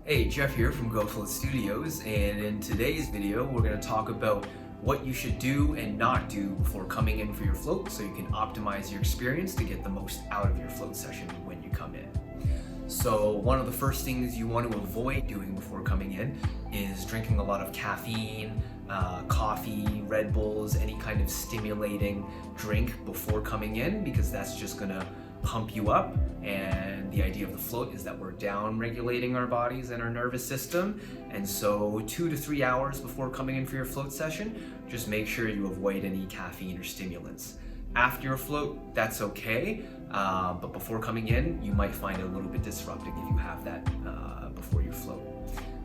Hey, Jeff here from GoFloat Studios, and in today's video we're going to talk about what you should do and not do before coming in for your float so you can optimize your experience to get the most out of your float session when you come in. So one of the first things you want to avoid doing before coming in is drinking a lot of caffeine, coffee, Red Bulls, any kind of stimulating drink before coming in, because that's just going to pump you up. And the idea of the float is that we're down regulating our bodies and our nervous system. And so 2 to 3 hours before coming in for your float session, just make sure you avoid any caffeine or stimulants. After your float, that's okay, but before coming in, you might find it a little bit disrupting if you have that before your float.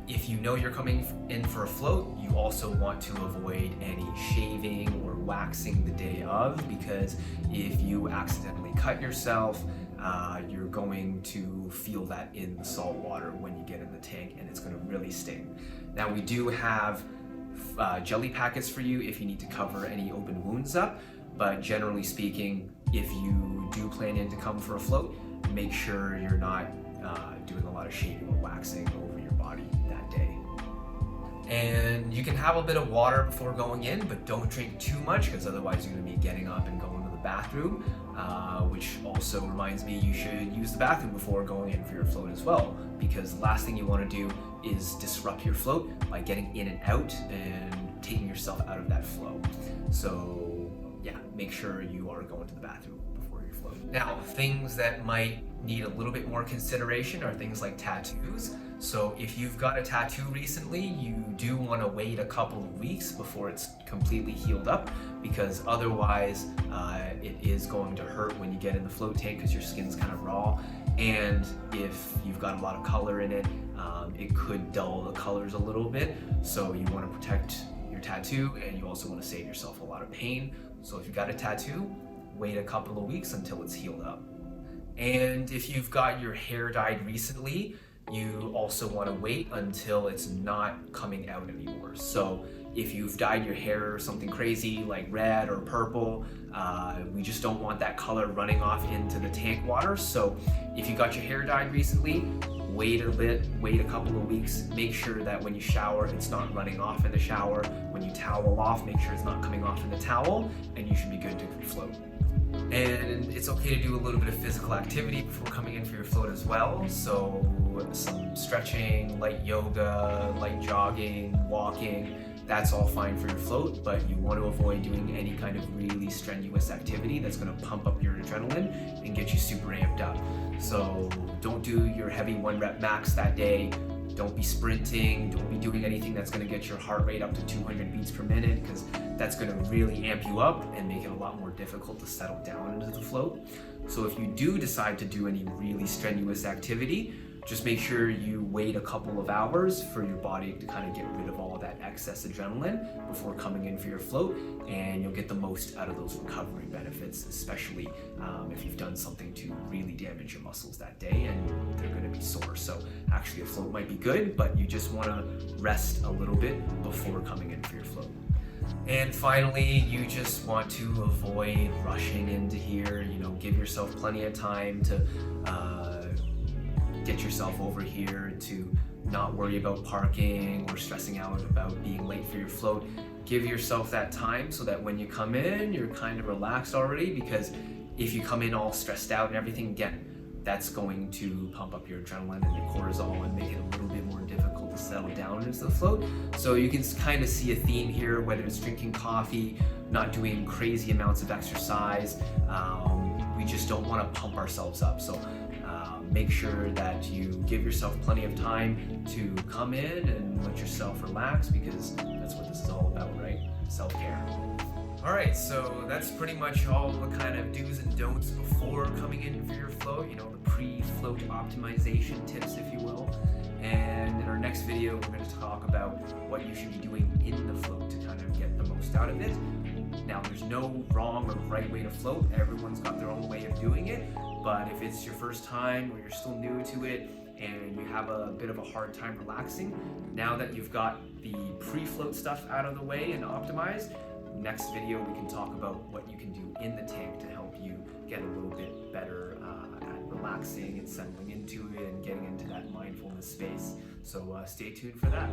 If you know you're coming in for a float, you also want to avoid any shaving or waxing the day of, because if you accidentally cut yourself, you're going to feel that in the salt water when you get in the tank, and it's going to really sting. Now, we do have jelly packets for you if you need to cover any open wounds up, but generally speaking, if you do plan in to come for a float, make sure you're not doing a lot of shaving or waxing over your body that day. And you can have a bit of water before going in, but don't drink too much, because otherwise you're going to be getting up and going to the bathroom, which also reminds me you should use the bathroom before going in for your float as well, because the last thing you want to do is disrupt your float by getting in and out and taking yourself out of that flow. So yeah, make sure you are going to the bathroom before your float. Now, things that might need a little bit more consideration are things like tattoos. So if you've got a tattoo recently, you do want to wait a couple of weeks before it's completely healed up, because otherwise it is going to hurt when you get in the float tank, because your skin's kind of raw. And if you've got a lot of color in it, it could dull the colors a little bit. So you want to protect your tattoo, and you also want to save yourself a lot of pain. So if you've got a tattoo, wait a couple of weeks until it's healed up. And if you've got your hair dyed recently, you also want to wait until it's not coming out anymore. So if you've dyed your hair something crazy like red or purple, we just don't want that color running off into the tank water. So if you got your hair dyed recently, wait a bit, wait a couple of weeks. Make sure that when you shower, it's not running off in the shower. When you towel off, make sure it's not coming off in the towel, and you should be good to float. And it's okay to do a little bit of physical activity before coming in for your float as well. So some stretching, light yoga, light jogging, walking, that's all fine for your float, but you want to avoid doing any kind of really strenuous activity that's going to pump up your adrenaline and get you super amped up. So don't do your heavy 1-rep max that day. Don't be sprinting, don't be doing anything that's going to get your heart rate up to 200 beats per minute, because that's going to really amp you up and make it a lot more difficult to settle down into the float. So if you do decide to do any really strenuous activity, just make sure you wait a couple of hours for your body to kind of get rid of all of that excess adrenaline before coming in for your float, and you'll get the most out of those recovery benefits, especially if you've done something to really damage your muscles that day and they're going to be sore. So actually a float might be good, but you just want to rest a little bit before coming in for your float. And finally, you just want to avoid rushing into here. Give yourself plenty of time to get yourself over here, to not worry about parking or stressing out about being late for your float. Give yourself that time so that when you come in, you're kind of relaxed already, because if you come in all stressed out and everything, again, that's going to pump up your adrenaline and your cortisol and make it a little bit more difficult to settle down into the float. So you can kind of see a theme here, whether it's drinking coffee, not doing crazy amounts of exercise. We just don't want to pump ourselves up. So make sure that you give yourself plenty of time to come in and let yourself relax, because that's what this is all about, right? Self-care. All right, so that's pretty much all the kind of do's and don'ts before coming in for your float, the pre-float optimization tips, if you will. And in our next video, we're going to talk about what you should be doing in the float to kind of get the most out of it. Now, there's no wrong or right way to float. Everyone's got their own way of doing it. But if it's your first time or you're still new to it and you have a bit of a hard time relaxing, now that you've got the pre-float stuff out of the way and optimized, next video we can talk about what you can do in the tank to help you get a little bit better at relaxing. relaxing and settling into it and getting into that mindfulness space. So stay tuned for that.